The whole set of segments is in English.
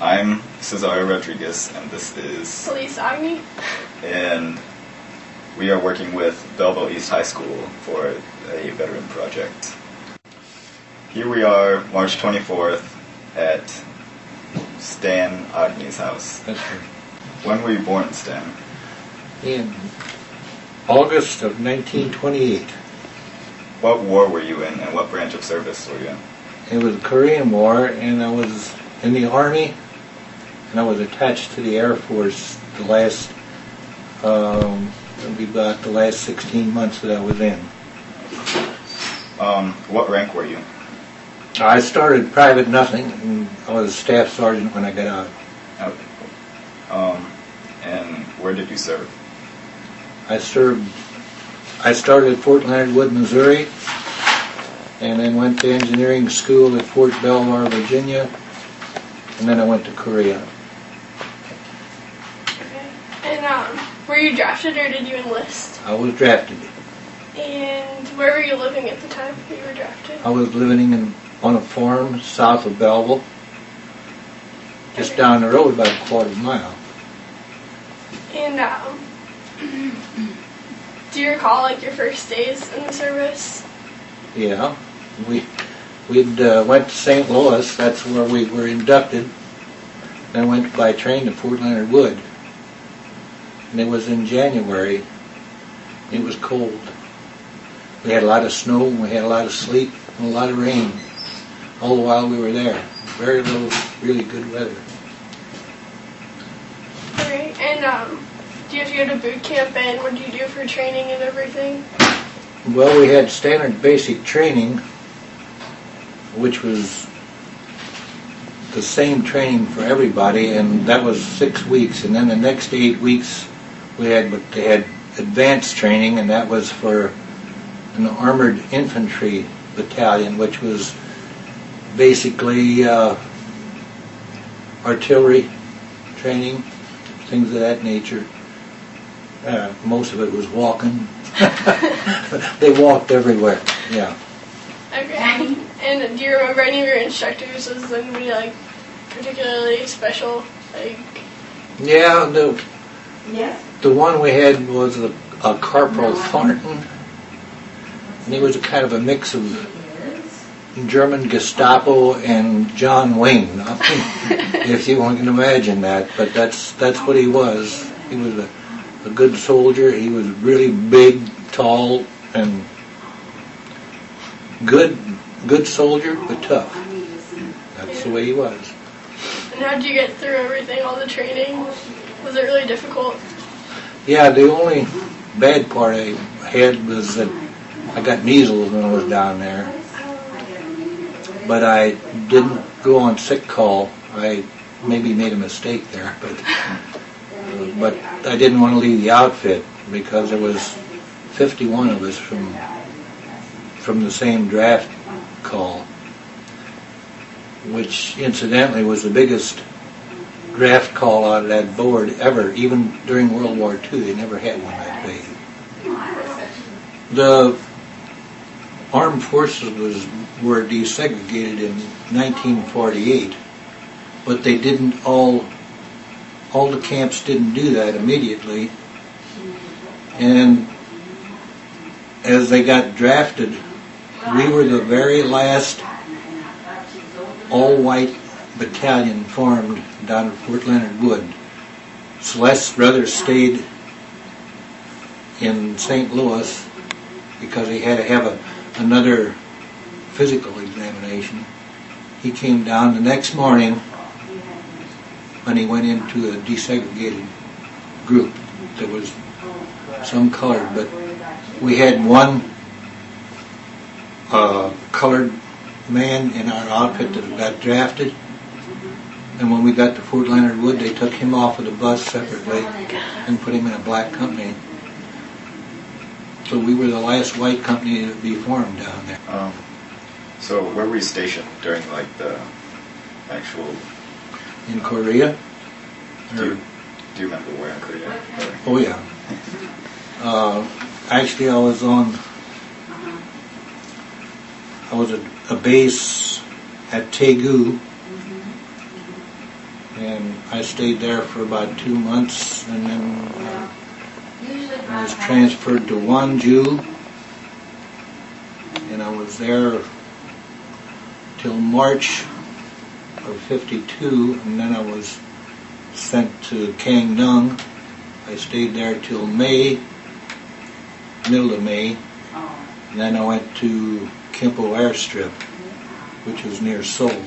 I'm Cesar Rodriguez, and this is Police Agne. And we are working with Belleville East High School for a veteran project. Here we are, March 24th, at Stan Agne's house. That's right. When were you born, Stan? In August of 1928. What war were you in, and what branch of service were you in? It was the Korean War, and I was in the Army, and I was attached to the Air Force the last, it'll be about the last 16 months that I was in. What rank were you? I started private nothing, and I was a staff sergeant when I got out. Okay. And where did you serve? I started at Fort Leonard Wood, Missouri, and then went to engineering school at Fort Belvoir, Virginia, and then I went to Korea. Okay. And were you drafted or did you enlist? I was drafted. And where were you living at the time that you were drafted? I was living on a farm south of Belleville, just down the road about a quarter mile. And do you recall like your first days in the service? Yeah, we'd went to St. Louis. That's where we were inducted. Then went by train to Fort Leonard Wood, and it was in January. It was cold. We had a lot of snow, and we had a lot of sleet, and a lot of rain. All the while we were there. Very little, really good weather. Alright, and do you have to go to boot camp, and what do you do for training and everything? Well, we had standard basic training, which was the same training for everybody, and that was 6 weeks. And then the next 8 weeks we had what they had advanced training, and that was for an armored infantry battalion, which was basically artillery training, things of that nature. Most of it was walking. They walked everywhere, yeah. Okay. And do you remember any of your instructors? Was anybody like particularly special? Like Yeah, the one we had was a Corporal Thornton, and he was a kind of a mix of German Gestapo and John Wayne. If you can imagine that, but that's what he was. He was a good soldier. He was really big, tall, and good soldier, but tough. That's the way he was. And how did you get through everything, all the training? Was it really difficult? Yeah, the only bad part I had was that I got measles when I was down there. But I didn't go on sick call. I maybe made a mistake there, but I didn't want to leave the outfit because there was 51 of us from the same draft call, which incidentally was the biggest draft call out of that board ever. Even during World War II, they never had one that big. The armed forces were desegregated in 1948, but they didn't all the camps didn't do that immediately. And as they got drafted, we were the very last all-white battalion formed down at Fort Leonard Wood. Celeste's brother stayed in St. Louis because he had to have another physical examination. He came down the next morning when he went into a desegregated group. There was some colored, but we had one colored man in our outfit that got drafted, and when we got to Fort Leonard Wood, they took him off of the bus separately and put him in a black company. So we were the last white company to be formed down there. So where were you stationed during like the actual? In Korea? Do you remember where in Korea? Oh yeah. Actually, I was at a base at Taegu, I stayed there for about 2 months, and then I was transferred to Wanju, and I was there till March of '52, and then I was sent to Kang Nung. I stayed there till May, middle of May, and then I went to Kimpo Airstrip, which was near Seoul.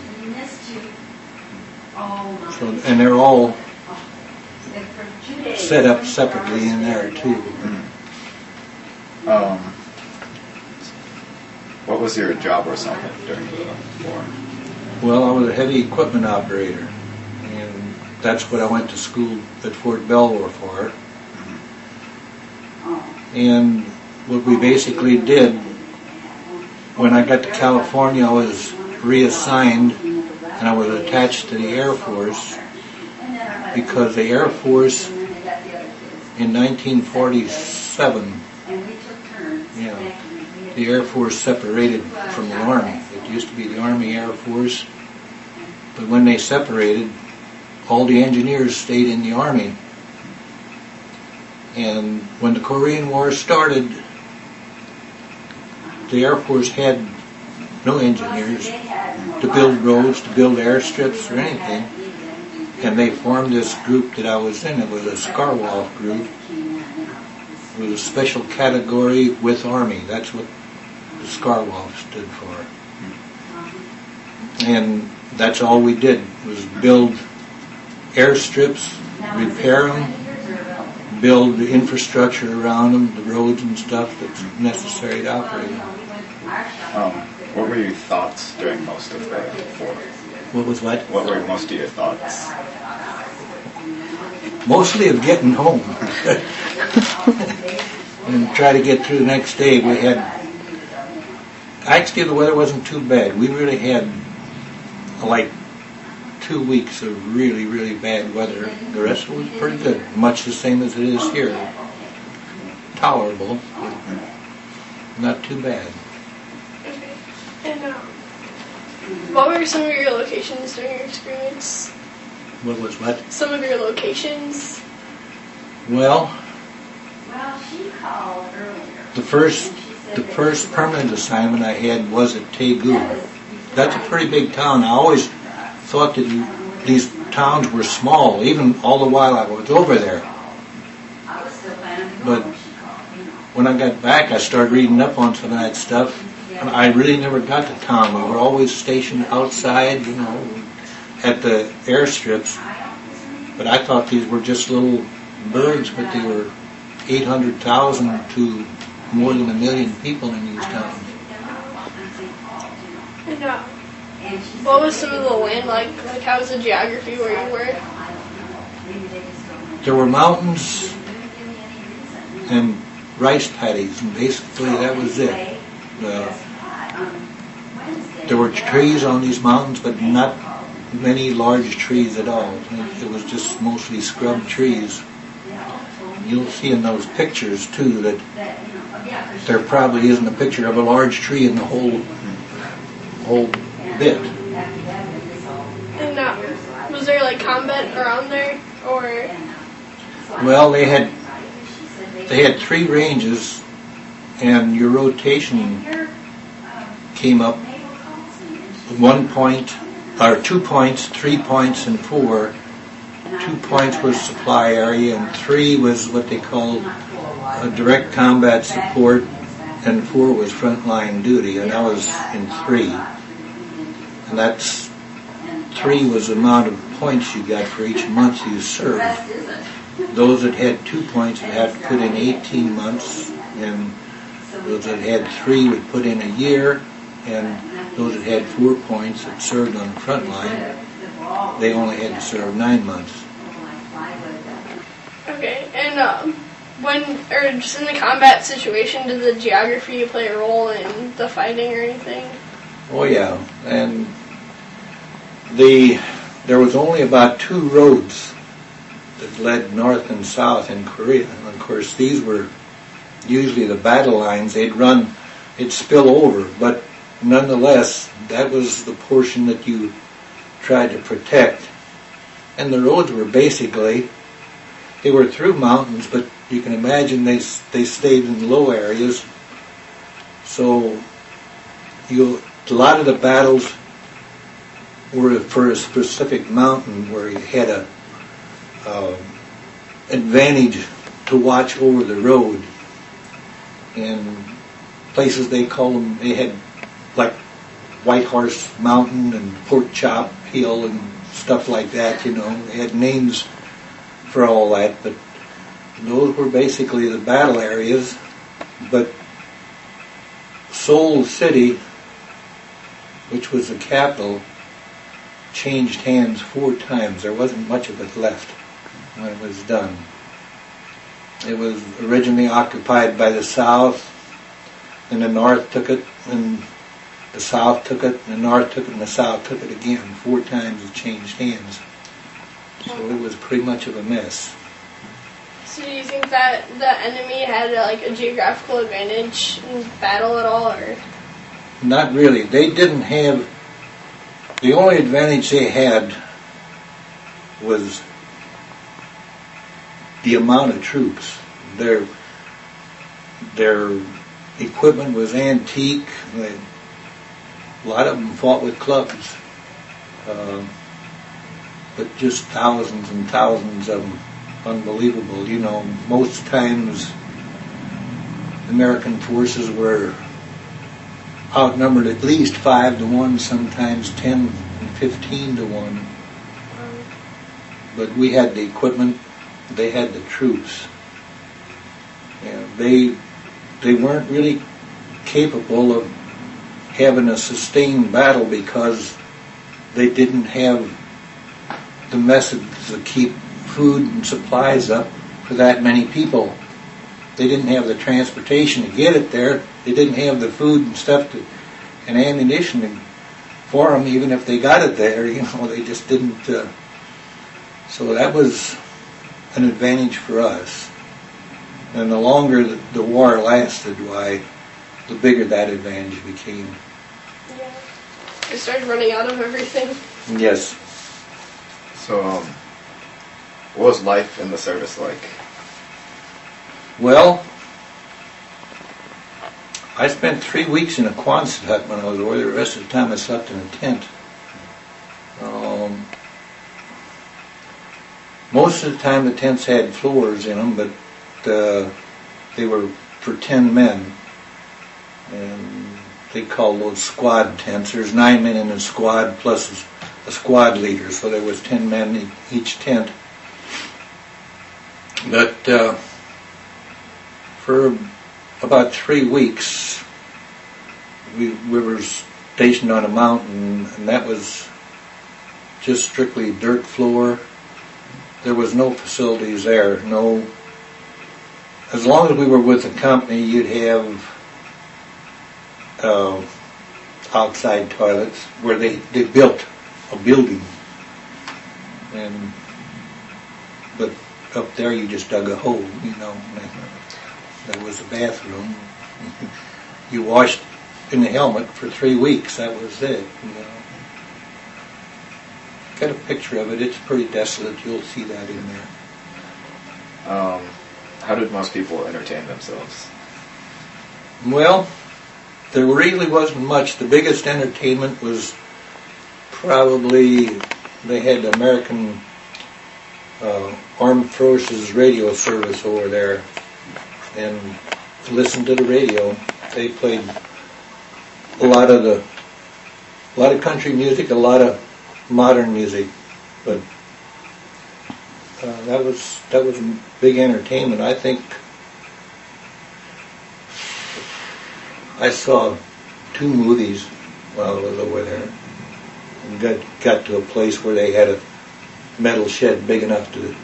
So, and they're all set up separately in there too. What was your job or assignment during the war? Well, I was a heavy equipment operator, and that's what I went to school at Fort Belvoir for. And what we basically did, when I got to California, I was reassigned, and I was attached to the Air Force, because the Air Force in 1947, the Air Force separated from the Army. It used to be the Army Air Force, but when they separated, all the engineers stayed in the Army. And when the Korean War started, the Air Force had no engineers to build roads, to build airstrips or anything. And they formed this group that I was in. It was a Skarwolf group. It was a special category with Army. That's what the Skarwolf stood for. And that's all we did, was build airstrips, repair them, build the infrastructure around them, the roads and stuff that's necessary to operate them. What were your thoughts during most of the war? What was what? What were most of your thoughts? Mostly of getting home. And try to get through the next day. We had, actually the weather wasn't too bad. We really had like 2 weeks of really, really bad weather. The rest was pretty good. Much the same as it is here. Tolerable, but not too bad. And what were some of your locations during your experience? What was what? Some of your locations. Well, she called earlier. the first permanent assignment I had was at Daegu. That's a pretty big town. I always thought that these towns were small, even all the while I was over there. But when I got back, I started reading up on some of that stuff, and I really never got to town. We were always stationed outside, at the airstrips. But I thought these were just little burgs, but they were 800,000 to more than 1 million people in these towns. And what was some of the land like? Like, how was the geography where you were? There were mountains and rice paddies, and basically that was it. There were trees on these mountains, but not many large trees at all. It was just mostly scrub trees. You'll see in those pictures too that there probably isn't a picture of a large tree in the whole bit. And was there like combat around there, or? Well, they had 3 ranges, and your rotation came up 1 point, or 2 points, 3 points, and 4. 2 points was supply area, and 3 was what they called direct combat support, and 4 was frontline duty, and I was in 3. And that's 3 was the amount of points you got for each month you served. Those that had 2 points would have to put in 18 months, and those that had 3 would put in a year, and those that had 4 points that served on the front line, they only had to serve 9 months. Okay, and just in the combat situation, did the geography play a role in the fighting or anything? Oh yeah, and there was only about 2 roads that led north and south in Korea, and of course these were usually the battle lines. It'd spill over, but nonetheless, that was the portion that you tried to protect. And the roads were basically, they were through mountains, but you can imagine they stayed in low areas. So a lot of the battles were for a specific mountain where you had a advantage to watch over the road. And places they call them, they had like White Horse Mountain and Pork Chop Hill and stuff like that, you know. They had names for all that, but those were basically the battle areas. But Seoul City, which was the capital, changed hands 4 times. There wasn't much of it left when it was done. It was originally occupied by the South, and the North took it, and the South took it, and the North took it, and the South took it again. 4 times it changed hands. So it was pretty much of a mess. So do you think that the enemy had like a geographical advantage in battle at all, or? Not really. They didn't have, the only advantage they had was the amount of troops. Their equipment was antique. A lot of them fought with clubs, but just thousands and thousands of them. Unbelievable. You know, most times American forces were outnumbered at least 5 to 1, sometimes 10 and 15 to 1. But we had the equipment, they had the troops. And they weren't really capable of having a sustained battle because they didn't have the methods to keep food and supplies up for that many people. They didn't have the transportation to get it there. They didn't have the food and stuff and ammunition for them, even if they got it there. You know, they just didn't. So that was an advantage for us. And the longer the war lasted, why, the bigger that advantage became. Yeah. They started running out of everything. Yes. So, what was life in the service like? Well, I spent 3 weeks in a Quonset hut when I was over there. The rest of the time I slept in a tent. Most of the time the tents had floors in them, but they were for 10 men. And they called those squad tents. There's 9 men in a squad plus a squad leader, so there was 10 men in each tent. But for about 3 weeks, we were stationed on a mountain, and that was just strictly dirt floor. There was no facilities there. No. As long as we were with the company, you'd have outside toilets where they built a building, but up there you just dug a hole, you know. There was a bathroom. You washed in the helmet for 3 weeks. That was it. You know. Got a picture of it. It's pretty desolate. You'll see that in there. How did most people entertain themselves? Well, there really wasn't much. The biggest entertainment was probably they had the American Armed Forces radio service over there, and to listen to the radio, they played a lot of country music, a lot of modern music, but that was a big entertainment. I think I saw 2 movies while I was over there, and got to a place where they had a metal shed big enough to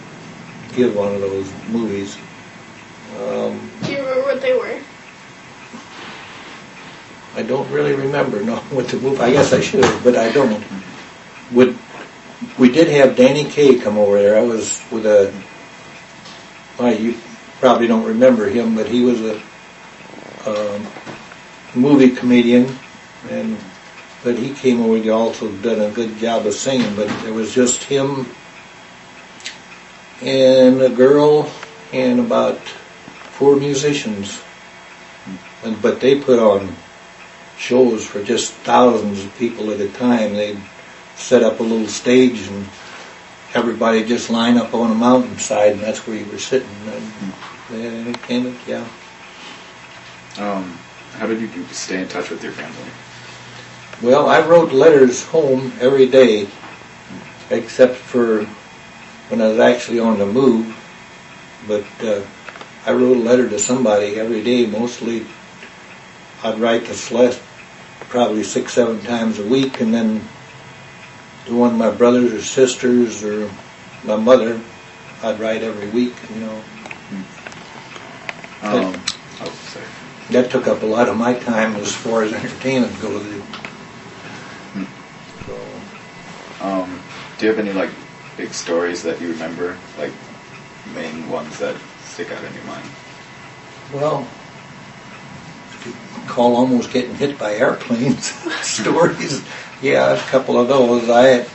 give one of those movies. Do you remember what they were? I don't really remember what the movie. I guess I should, but I don't. We did have Danny Kaye come over there. I was with you probably don't remember him, but he was a movie comedian, but he came over. He also done a good job of singing. But there was just him and a girl and about 4 musicians. But they put on shows for just thousands of people at a time. They'd set up a little stage and everybody just line up on a mountainside, and that's where you were sitting. And they had entertainment, yeah. How did you stay in touch with your family? Well, I wrote letters home every day, except for when I was actually on the move. But I wrote a letter to somebody every day. Mostly I'd write to Celeste probably 6-7 times a week, and then to one of my brothers or sisters or my mother, I'd write every week, you know. Sorry. That took up a lot of my time as far as entertainment goes. So, Do you have any big stories that you remember, Main ones that stick out in your mind. well, you call almost getting hit by airplanes stories. Yeah, a couple of those. I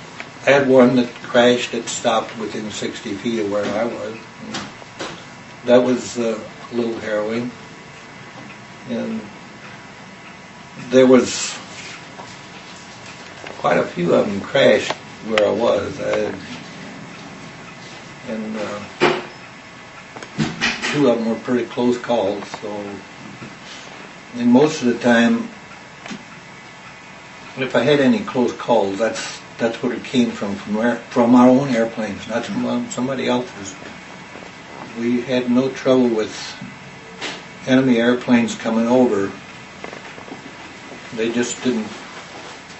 had one that crashed that stopped within 60 feet of where I was. And that was a little harrowing. And there was quite a few of them crashed where I was. And 2 of them were pretty close calls. So, and most of the time, if I had any close calls, that's what it came from our own airplanes, not from somebody else's. We had no trouble with enemy airplanes coming over. They just didn't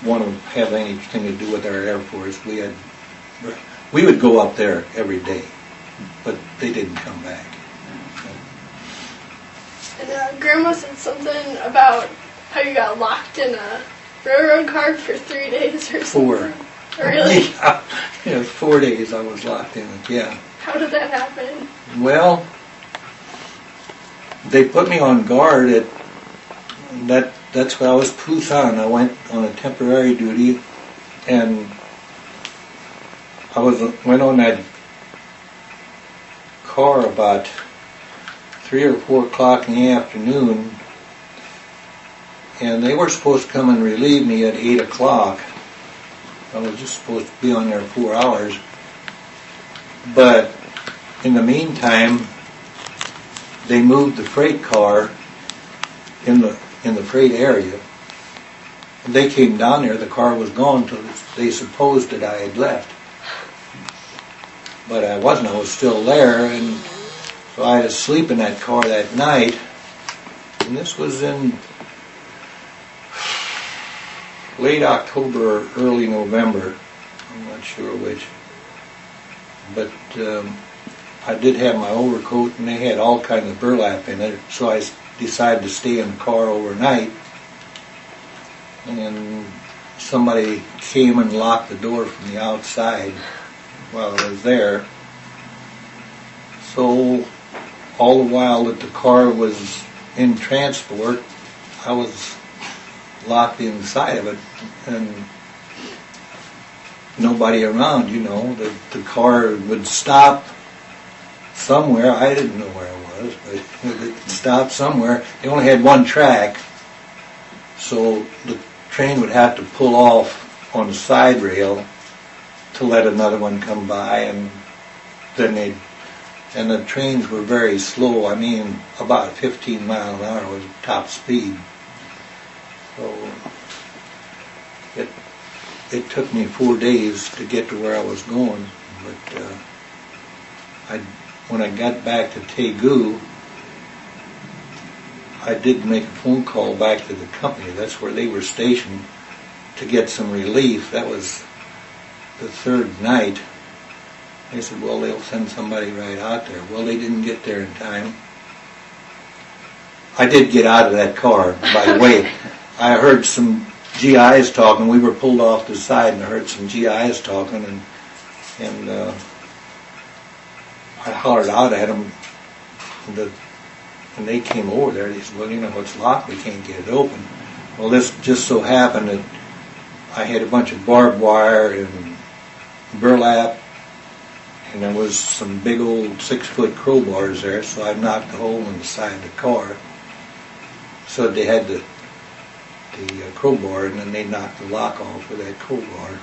want to have anything to do with our Air Force. We would go up there every day, but they didn't come back. And Grandma said something about how you got locked in a railroad car for 3 days or something. 4. Really? Yeah, 4 days I was locked in it, yeah. How did that happen? Well, they put me on guard at that's where I was Pusan. I went on a temporary duty, and I went on that car about 3 or 4 o'clock in the afternoon, and they were supposed to come and relieve me at 8 o'clock. I was just supposed to be on there 4 hours, but in the meantime, they moved the freight car in the freight area. And they came down there, the car was gone until they supposed that I had left. But I wasn't, I was still there, and so I had to sleep in that car that night. And this was in late October or early November. I'm not sure which. But I did have my overcoat, and they had all kinds of burlap in it, so I decided to stay in the car overnight. And somebody came and locked the door from the outside while I was there. So all the while that the car was in transport, I was locked inside of it, and nobody around, you know. The car would stop somewhere. I didn't know where I was, but it would stop somewhere. They only had one track, so the train would have to pull off on the side rail to let another one come by, and then and the trains were very slow. I mean, about 15 miles an hour was top speed. So it took me 4 days to get to where I was going, but when I got back to Tegu, I did make a phone call back to the company. That's where they were stationed, to get some relief. That was the 3rd night. They said, well, they'll send somebody right out there. Well, they didn't get there in time. I did get out of that car, by the way. I heard some GIs talking. We were pulled off to the side, and I heard some GIs talking, and I hollered out at them, and they came over there. They said, well, you know, it's locked. We can't get it open. Well, this just so happened that I had a bunch of barbed wire and burlap and there was some big old 6-foot crowbars there, so I knocked a hole in the side of the car. So they had the crowbar, and then they knocked the lock off with that crowbar.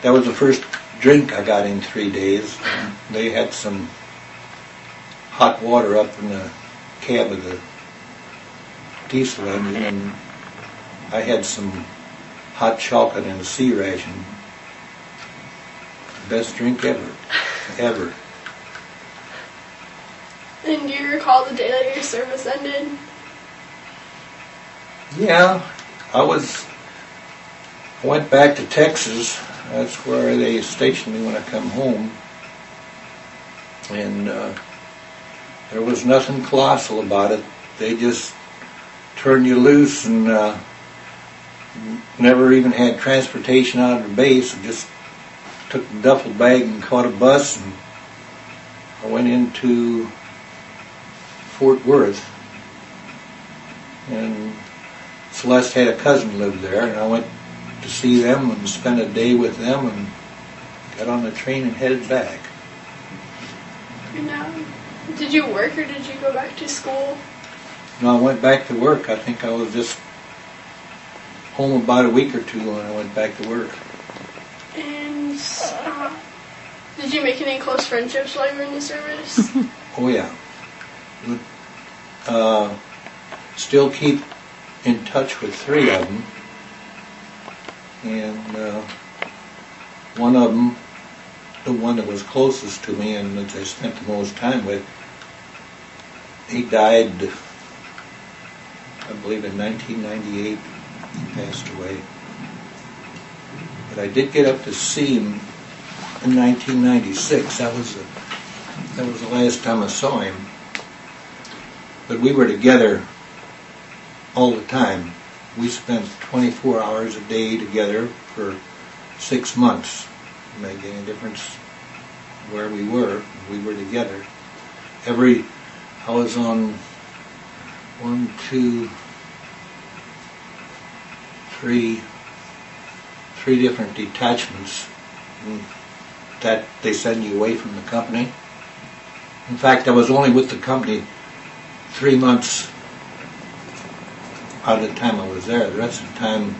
That was the first drink I got in 3 days. They had some hot water up in the cab of the diesel engine, and I had some hot chocolate and a sea ration. Best drink ever. Ever. And do you recall the day that your service ended? Yeah, I went back to Texas. That's where they stationed me when I come home. And there was nothing colossal about it. They just turned you loose and never even had transportation out of the base. I just took the duffel bag and caught a bus, and I went into Fort Worth. And Celeste had a cousin live there, and I went to see them and spent a day with them and got on the train and headed back. And did you work or did you go back to school? No, I went back to work. I think I was just home about a week or two when I went back to work. And did you make any close friendships while you were in the service? Oh yeah. Still keep in touch with 3 of them. And one of them, the one that was closest to me and that I spent the most time with, he died, I believe, in 1998. He passed away. But I did get up to see him in 1996. That was the last time I saw him. But we were together all the time. We spent 24 hours a day together for 6 months. It didn't make any difference where we were together. I was on 3 different detachments that they send you away from the company. In fact, I was only with the company 3 months out of the time I was there. The rest of the time,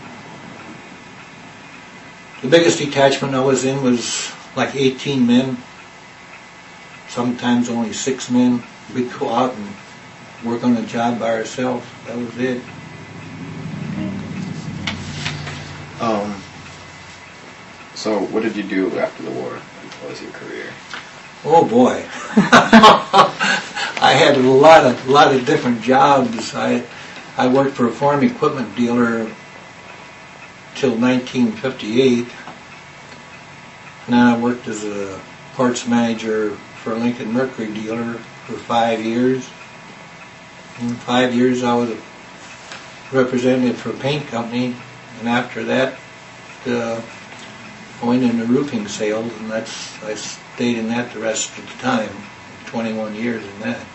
the biggest detachment I was in was like 18 men, sometimes only 6 men. We'd go out and work on a job by ourselves. That was it. So what did you do after the war? What was your career? Oh boy. I had a lot of different jobs. I worked for a farm equipment dealer till 1958. And then I worked as a parts manager for a Lincoln Mercury dealer for 5 years. In 5 years I was a representative for a paint company, and after that I went into roofing sales, and I stayed in that the rest of the time, 21 years in that.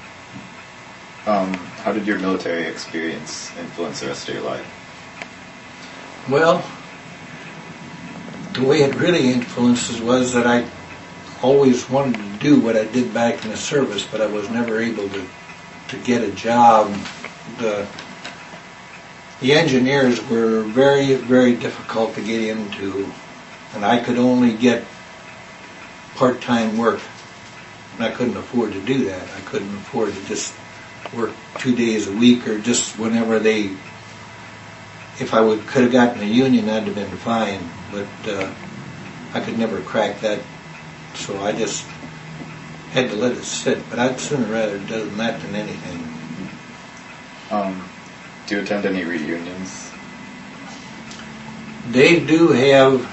How did your military experience influence the rest of your life? Well, the way it really influences was that I always wanted to do what I did back in the service, but I was never able to get a job. The engineers were very, very difficult to get into, and I could only get part-time work, and I couldn't afford to do that. I couldn't afford to just work 2 days a week, or just whenever if I could have gotten a union, that'd have been fine, but I could never crack that, so I just had to let it sit. But I'd sooner rather do that than anything. Do you attend any reunions? They do have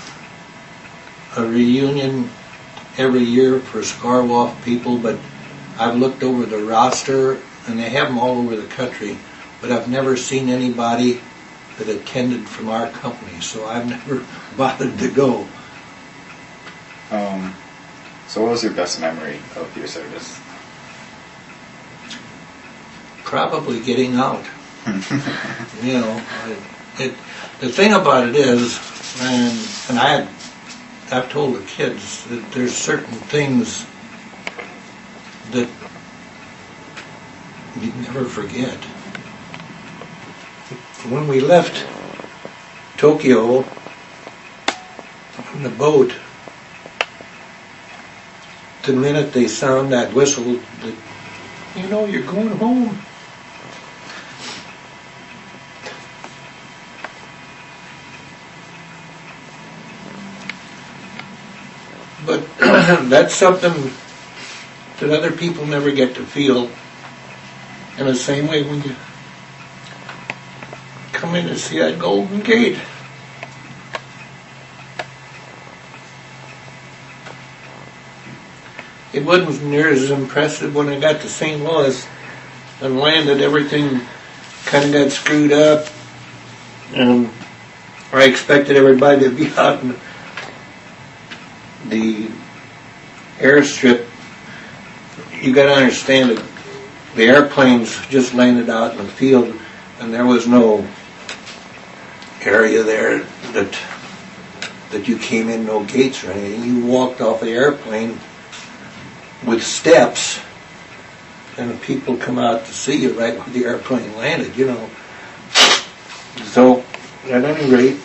a reunion every year for Scarwoff people, but I've looked over the roster, and they have them all over the country, but I've never seen anybody that attended from our company, so I've never bothered to go. So what was your best memory of your service? Probably getting out. You know, the thing about it is, And I've told the kids that there's certain things that you never forget. When we left Tokyo on the boat, the minute they sound that whistle, that, you know, you're going home. But that's something that other people never get to feel. In the same way when you come in and see that Golden Gate. It wasn't near as impressive when I got to St. Louis and landed. Everything kind of got screwed up, and I expected everybody to be out in the airstrip. You got to understand that the airplanes just landed out in the field, and there was no area there that you came in, no gates or anything. You walked off the airplane with steps, and the people come out to see you right where the airplane landed, you know. So, at any rate,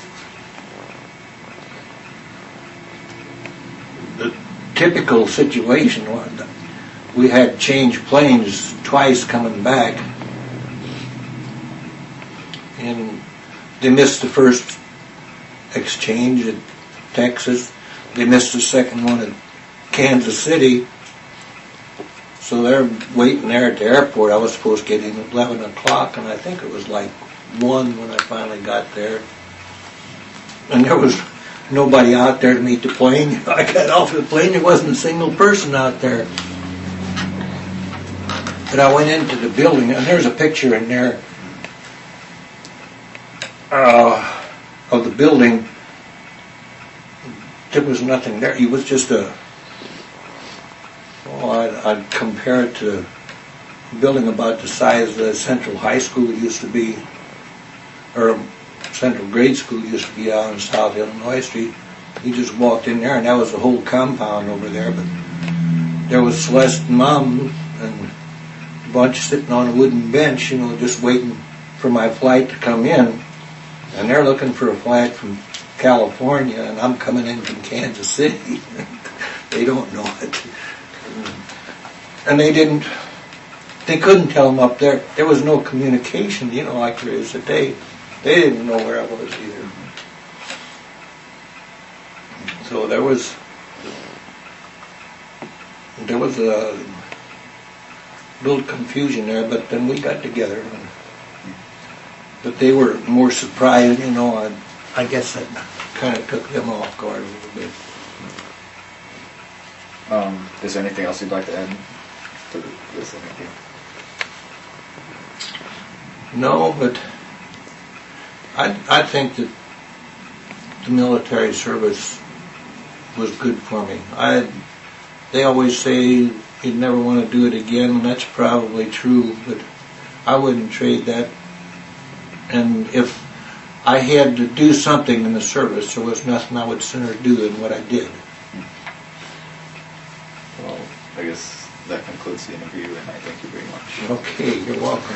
the typical situation was we had changed planes twice coming back, and they missed the first exchange at Texas. They missed the second one at Kansas City. So they're waiting there at the airport. I was supposed to get in at 11 o'clock, and I think it was like 1 when I finally got there. And there was nobody out there to meet the plane. I got off the plane, there wasn't a single person out there. But I went into the building, and there's a picture in there of the building. There was nothing there. It was just I'd compare it to a building about the size of the Central High School used to be, or Central Grade School used to be out on South Illinois Street. You just walked in there, and that was the whole compound over there. But there was Celeste and Mom and a bunch sitting on a wooden bench, you know, just waiting for my flight to come in. And they're looking for a flight from California, and I'm coming in from Kansas City. They don't know it. And they couldn't tell them up there. There was no communication, you know, like there is today. They didn't know where I was either. So there was a little confusion there, but then we got together. But they were more surprised, you know. I guess that kind of took them off guard a little bit. Is there anything else you'd like to add to this interview? No, but I think that the military service was good for me. They always say you'd never want to do it again, and that's probably true, but I wouldn't trade that. And if I had to do something in the service, there was nothing I would sooner do than what I did. Well, I guess that concludes the interview, and I thank you very much. Okay, you're welcome.